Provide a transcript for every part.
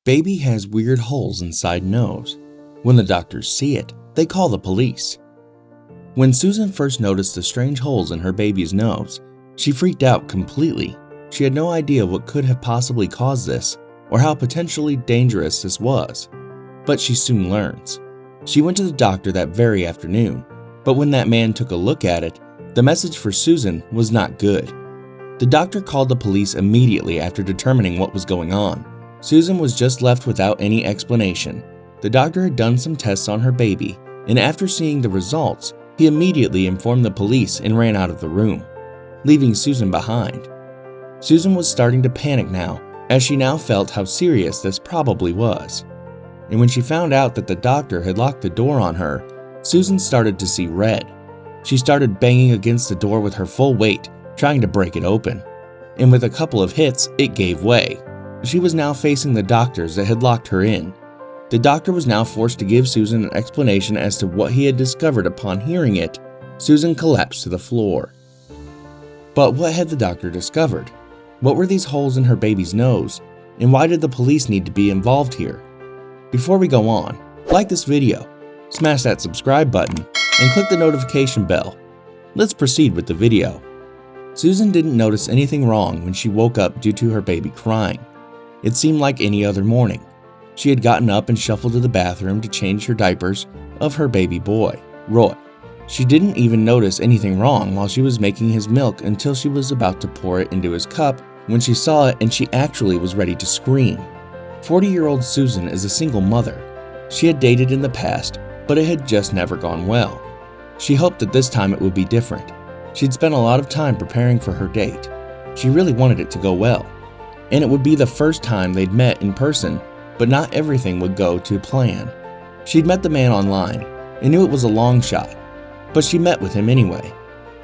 Baby has weird holes inside nose. When the doctors see it, they call the police. When Susan first noticed the strange holes in her baby's nose, she freaked out completely. She had no idea what could have possibly caused this or how potentially dangerous this was. But she soon learns. She went to the doctor that very afternoon, but when that man took a look at it, the message for Susan was not good. The doctor called the police immediately after determining what was going on. Susan was just left without any explanation. The doctor had done some tests on her baby, and after seeing the results, he immediately informed the police and ran out of the room, leaving Susan behind. Susan was starting to panic now, as she now felt how serious this probably was. And when she found out that the doctor had locked the door on her, Susan started to see red. She started banging against the door with her full weight, trying to break it open. And with a couple of hits, it gave way. She was now facing the doctors that had locked her in. The doctor was now forced to give Susan an explanation as to what he had discovered. Upon hearing it, Susan collapsed to the floor. But what had the doctor discovered? What were these holes in her baby's nose? And why did the police need to be involved here? Before we go on, like this video, smash that subscribe button, and click the notification bell. Let's proceed with the video. Susan didn't notice anything wrong when she woke up due to her baby crying. It seemed like any other morning. She had gotten up and shuffled to the bathroom to change her diapers of her baby boy, Roy. She didn't even notice anything wrong while she was making his milk until she was about to pour it into his cup when she saw it, and she actually was ready to scream. 40-year-old Susan is a single mother. She had dated in the past, but it had just never gone well. She hoped that this time it would be different. She'd spent a lot of time preparing for her date. She really wanted it to go well. And it would be the first time they'd met in person, but not everything would go to plan. She'd met the man online and knew it was a long shot, but she met with him anyway.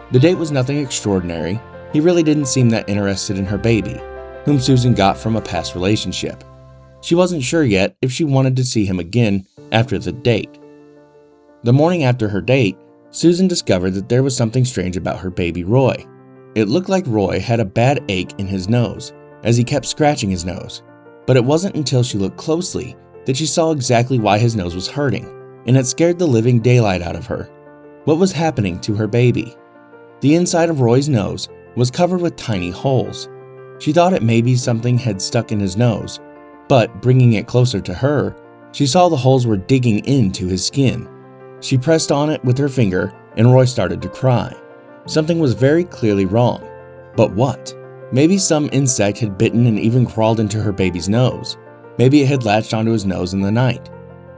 The date was nothing extraordinary. He really didn't seem that interested in her baby, whom Susan got from a past relationship. She wasn't sure yet if she wanted to see him again after the date. The morning after her date, Susan discovered that there was something strange about her baby Roy. It looked like Roy had a bad ache in his nose, as he kept scratching his nose. But it wasn't until she looked closely that she saw exactly why his nose was hurting, and it scared the living daylight out of her. What was happening to her baby? The inside of Roy's nose was covered with tiny holes. She thought it maybe something had stuck in his nose, but bringing it closer to her, she saw the holes were digging into his skin. She pressed on it with her finger, and Roy started to cry. Something was very clearly wrong. But what? Maybe some insect had bitten and even crawled into her baby's nose. Maybe it had latched onto his nose in the night.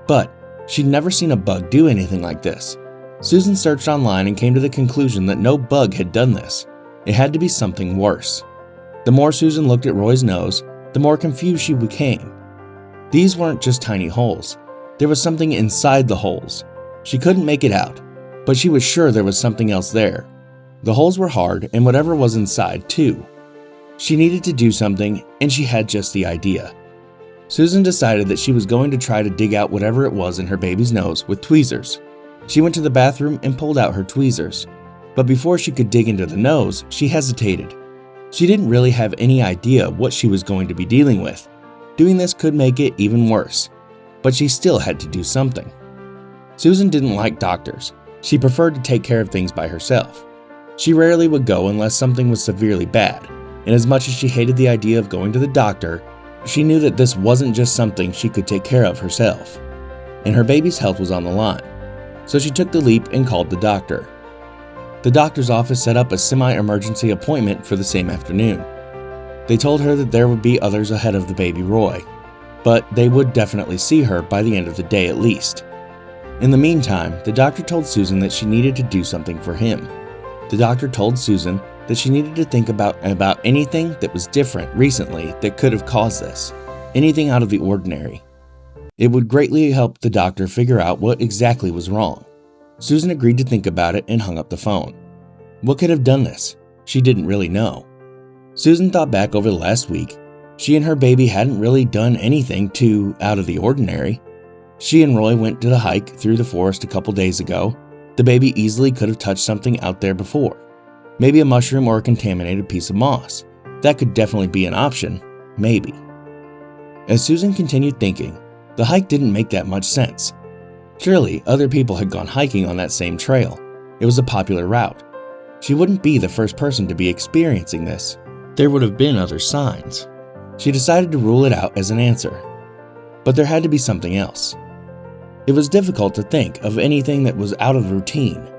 But she'd never seen a bug do anything like this. Susan searched online and came to the conclusion that no bug had done this. It had to be something worse. The more Susan looked at Roy's nose, the more confused she became. These weren't just tiny holes. There was something inside the holes. She couldn't make it out, but she was sure there was something else there. The holes were hard, and whatever was inside too. She needed to do something, and she had just the idea. Susan decided that she was going to try to dig out whatever it was in her baby's nose with tweezers. She went to the bathroom and pulled out her tweezers. But before she could dig into the nose, she hesitated. She didn't really have any idea what she was going to be dealing with. Doing this could make it even worse, but she still had to do something. Susan didn't like doctors. She preferred to take care of things by herself. She rarely would go unless something was severely bad, and as much as she hated the idea of going to the doctor, she knew that this wasn't just something she could take care of herself. And her baby's health was on the line. So she took the leap and called the doctor. The doctor's office set up a semi-emergency appointment for the same afternoon. They told her that there would be others ahead of the baby Roy, but they would definitely see her by the end of the day at least. In the meantime, the doctor told Susan that she needed to do something for him. The doctor told Susan that she needed to think about anything that was different recently that could have caused this, anything out of the ordinary. It would greatly help the doctor figure out what exactly was wrong. Susan agreed to think about it and hung up the phone. What could have done this? She didn't really know. Susan thought back over the last week. She and her baby hadn't really done anything too out of the ordinary. She and Roy went to the hike through the forest a couple days ago. The baby easily could have touched something out there before. Maybe a mushroom or a contaminated piece of moss. That could definitely be an option, maybe. As Susan continued thinking, the hike didn't make that much sense. Surely, other people had gone hiking on that same trail. It was a popular route. She wouldn't be the first person to be experiencing this. There would have been other signs. She decided to rule it out as an answer. But there had to be something else. It was difficult to think of anything that was out of routine.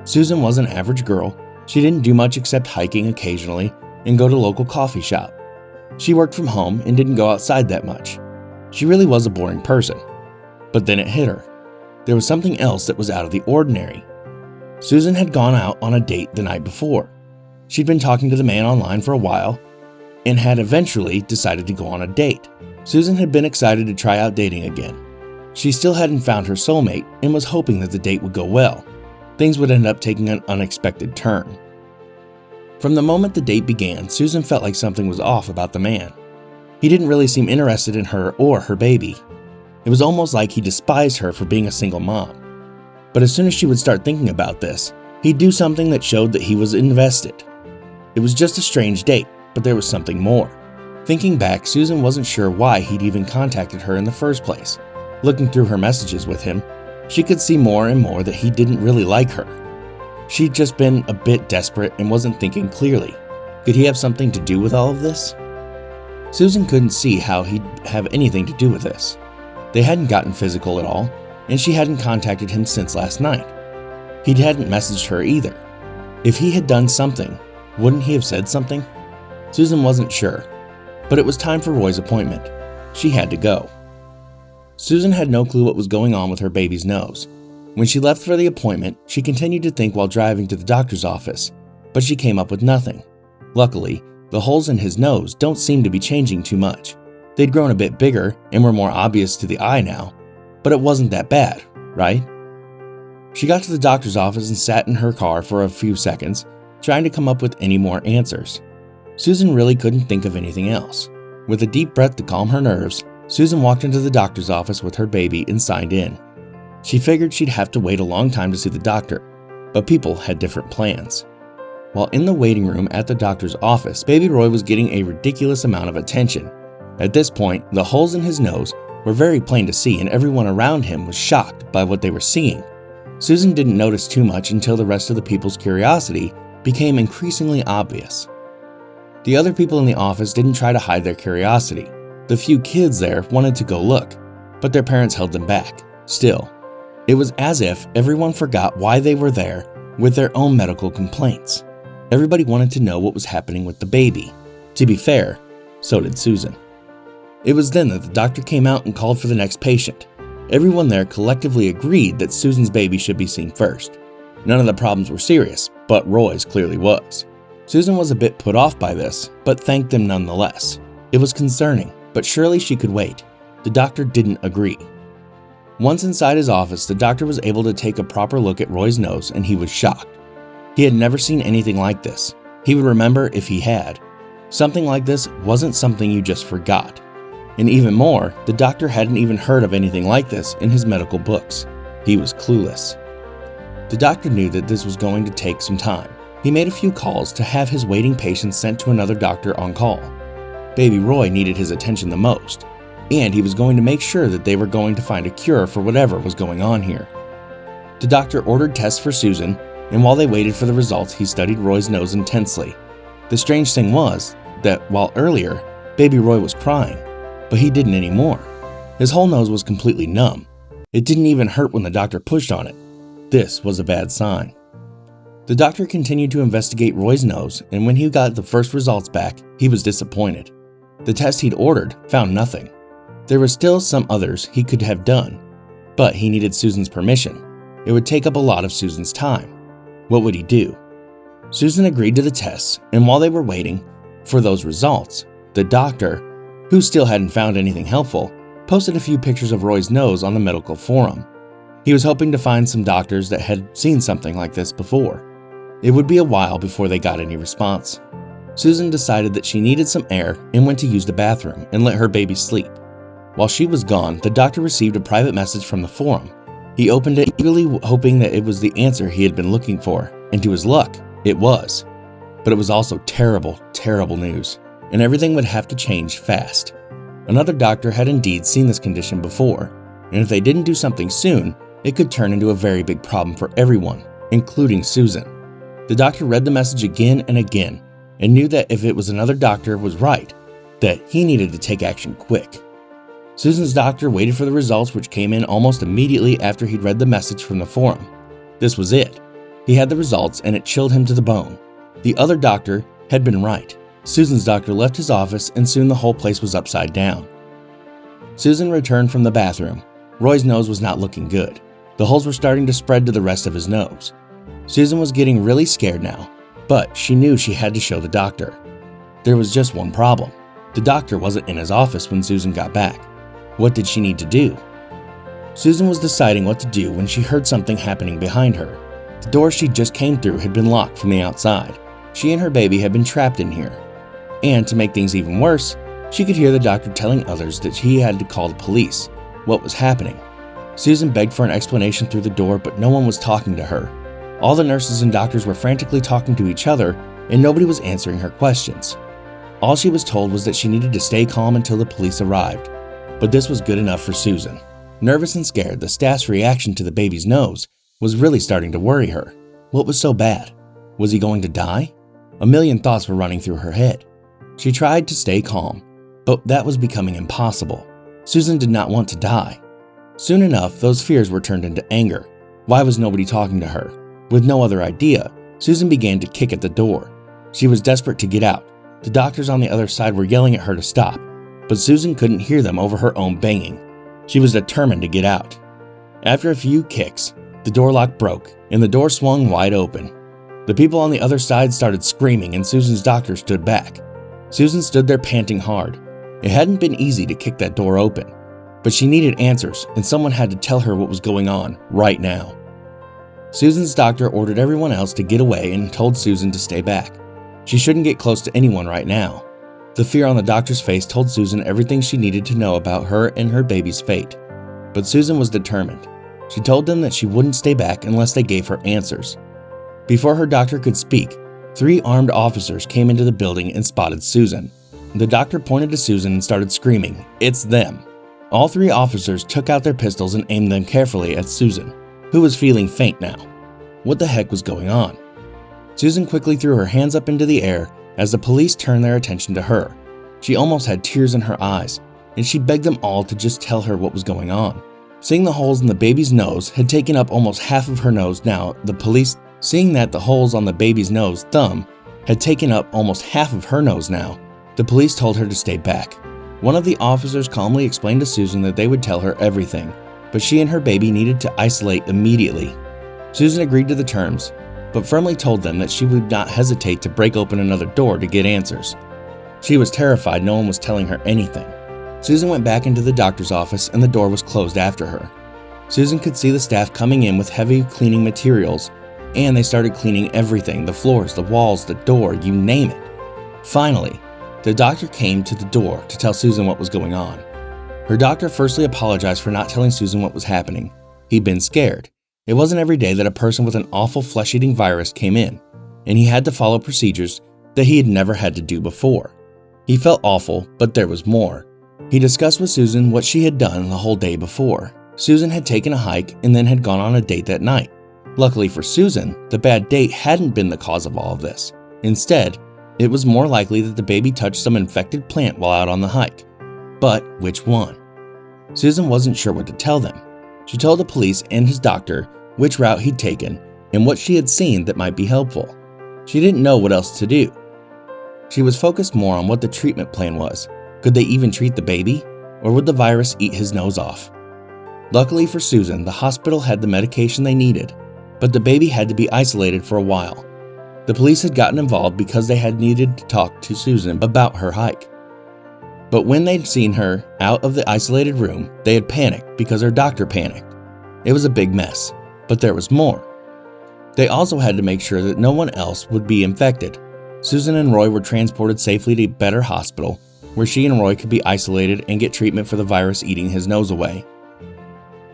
Susan was an average girl. She didn't do much except hiking occasionally and go to local coffee shop. She worked from home and didn't go outside that much. She really was a boring person. But then it hit her. There was something else that was out of the ordinary. Susan had gone out on a date the night before. She'd been talking to the man online for a while and had eventually decided to go on a date. Susan had been excited to try out dating again. She still hadn't found her soulmate and was hoping that the date would go well. Things would end up taking an unexpected turn. From the moment the date began, Susan felt like something was off about the man. He didn't really seem interested in her or her baby. It was almost like he despised her for being a single mom. But as soon as she would start thinking about this, he'd do something that showed that he was invested. It was just a strange date, but there was something more. Thinking back, Susan wasn't sure why he'd even contacted her in the first place. Looking through her messages with him, she could see more and more that he didn't really like her. She'd just been a bit desperate and wasn't thinking clearly. Could he have something to do with all of this? Susan couldn't see how he'd have anything to do with this. They hadn't gotten physical at all, and she hadn't contacted him since last night. He hadn't messaged her either. If he had done something, wouldn't he have said something? Susan wasn't sure, but it was time for Roy's appointment. She had to go. Susan had no clue what was going on with her baby's nose. When she left for the appointment, she continued to think while driving to the doctor's office, but she came up with nothing. Luckily, the holes in his nose don't seem to be changing too much. They'd grown a bit bigger and were more obvious to the eye now, but it wasn't that bad, right? She got to the doctor's office and sat in her car for a few seconds, trying to come up with any more answers. Susan really couldn't think of anything else. With a deep breath to calm her nerves, Susan walked into the doctor's office with her baby and signed in. She figured she'd have to wait a long time to see the doctor, but people had different plans. While in the waiting room at the doctor's office, baby Roy was getting a ridiculous amount of attention. At this point, the holes in his nose were very plain to see, and everyone around him was shocked by what they were seeing. Susan didn't notice too much until the rest of the people's curiosity became increasingly obvious. The other people in the office didn't try to hide their curiosity. The few kids there wanted to go look, but their parents held them back. Still, it was as if everyone forgot why they were there with their own medical complaints. Everybody wanted to know what was happening with the baby. To be fair, so did Susan. It was then that the doctor came out and called for the next patient. Everyone there collectively agreed that Susan's baby should be seen first. None of the problems were serious, but Roy's clearly was. Susan was a bit put off by this, but thanked them nonetheless. It was concerning, but surely she could wait. The doctor didn't agree. Once inside his office, the doctor was able to take a proper look at Roy's nose, and he was shocked. He had never seen anything like this. He would remember if he had. Something like this wasn't something you just forgot. And even more, the doctor hadn't even heard of anything like this in his medical books. He was clueless. The doctor knew that this was going to take some time. He made a few calls to have his waiting patients sent to another doctor on call. Baby Roy needed his attention the most, and he was going to make sure that they were going to find a cure for whatever was going on here. The doctor ordered tests for Susan, and while they waited for the results, he studied Roy's nose intensely. The strange thing was that while earlier, baby Roy was crying, but he didn't anymore. His whole nose was completely numb. It didn't even hurt when the doctor pushed on it. This was a bad sign. The doctor continued to investigate Roy's nose, and when he got the first results back, he was disappointed. The test he'd ordered found nothing. There were still some others he could have done, but he needed Susan's permission. It would take up a lot of Susan's time. What would he do? Susan agreed to the tests, and while they were waiting for those results, the doctor, who still hadn't found anything helpful, posted a few pictures of Roy's nose on the medical forum. He was hoping to find some doctors that had seen something like this before. It would be a while before they got any response. Susan decided that she needed some air and went to use the bathroom and let her baby sleep. While she was gone, the doctor received a private message from the forum. He opened it eagerly, hoping that it was the answer he had been looking for, and to his luck, it was. But it was also terrible, terrible news, and everything would have to change fast. Another doctor had indeed seen this condition before, and if they didn't do something soon, it could turn into a very big problem for everyone, including Susan. The doctor read the message again and again, and knew that if it was another doctor was right, that he needed to take action quick. Susan's doctor waited for the results, which came in almost immediately after he'd read the message from the forum. This was it. He had the results, and it chilled him to the bone. The other doctor had been right. Susan's doctor left his office, and soon the whole place was upside down. Susan returned from the bathroom. Roy's nose was not looking good. The holes were starting to spread to the rest of his nose. Susan was getting really scared now, but she knew she had to show the doctor. There was just one problem. The doctor wasn't in his office when Susan got back. What did she need to do? Susan was deciding what to do when she heard something happening behind her. The door she just came through had been locked from the outside. She and her baby had been trapped in here. And to make things even worse, she could hear the doctor telling others that he had to call the police. What was happening? Susan begged for an explanation through the door, but no one was talking to her. All the nurses and doctors were frantically talking to each other, and nobody was answering her questions. All she was told was that she needed to stay calm until the police arrived. But this was good enough for Susan. Nervous and scared, the staff's reaction to the baby's nose was really starting to worry her. What was so bad? Was he going to die? A million thoughts were running through her head. She tried to stay calm, but that was becoming impossible. Susan did not want to die. Soon enough, those fears were turned into anger. Why was nobody talking to her? With no other idea, Susan began to kick at the door. She was desperate to get out. The doctors on the other side were yelling at her to stop, but Susan couldn't hear them over her own banging. She was determined to get out. After a few kicks, the door lock broke and the door swung wide open. The people on the other side started screaming and Susan's doctor stood back. Susan stood there panting hard. It hadn't been easy to kick that door open, but she needed answers and someone had to tell her what was going on right now. Susan's doctor ordered everyone else to get away and told Susan to stay back. She shouldn't get close to anyone right now. The fear on the doctor's face told Susan everything she needed to know about her and her baby's fate. But Susan was determined. She told them that she wouldn't stay back unless they gave her answers. Before her doctor could speak, 3 armed officers came into the building and spotted Susan. The doctor pointed to Susan and started screaming, "It's them!" All 3 officers took out their pistols and aimed them carefully at Susan, who was feeling faint now. What the heck was going on? Susan quickly threw her hands up into the air as the police turned their attention to her. She almost had tears in her eyes, and she begged them all to just tell her what was going on. Seeing the holes in the baby's nose had taken up almost half of her nose now, Seeing that the holes on the baby's nose thumb had taken up almost half of her nose now, the police told her to stay back. One of the officers calmly explained to Susan that they would tell her everything, but she and her baby needed to isolate immediately. Susan agreed to the terms, but firmly told them that she would not hesitate to break open another door to get answers. She was terrified no one was telling her anything. Susan went back into the doctor's office and the door was closed after her. Susan could see the staff coming in with heavy cleaning materials, and they started cleaning everything, the floors, the walls, the door, you name it. Finally, the doctor came to the door to tell Susan what was going on. Her doctor firstly apologized for not telling Susan what was happening. He'd been scared. It wasn't every day that a person with an awful flesh-eating virus came in, and he had to follow procedures that he had never had to do before. He felt awful, but there was more. He discussed with Susan what she had done the whole day before. Susan had taken a hike and then had gone on a date that night. Luckily for Susan, the bad date hadn't been the cause of all of this. Instead, it was more likely that the baby touched some infected plant while out on the hike. But which one? Susan wasn't sure what to tell them. She told the police and his doctor which route he'd taken and what she had seen that might be helpful. She didn't know what else to do. She was focused more on what the treatment plan was. Could they even treat the baby? Or would the virus eat his nose off? Luckily for Susan, the hospital had the medication they needed, but the baby had to be isolated for a while. The police had gotten involved because they had needed to talk to Susan about her hike. But when they'd seen her out of the isolated room, they had panicked because her doctor panicked. It was a big mess, but there was more. They also had to make sure that no one else would be infected. Susan and Roy were transported safely to a better hospital, where she and Roy could be isolated and get treatment for the virus eating his nose away.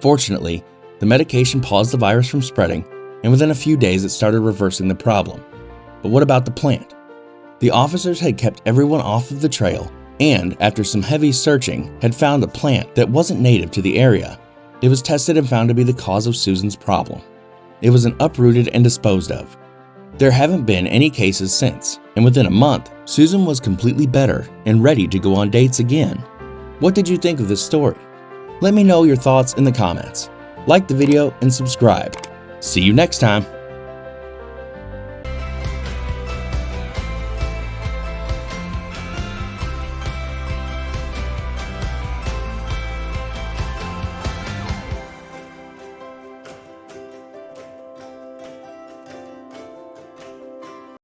Fortunately, the medication paused the virus from spreading, and within a few days it started reversing the problem. But what about the plant? The officers had kept everyone off of the trail, and after some heavy searching, had found a plant that wasn't native to the area. It was tested and found to be the cause of Susan's problem. It was uprooted and disposed of. There haven't been any cases since, and within a month, Susan was completely better and ready to go on dates again. What did you think of this story? Let me know your thoughts in the comments. Like the video and subscribe. See you next time.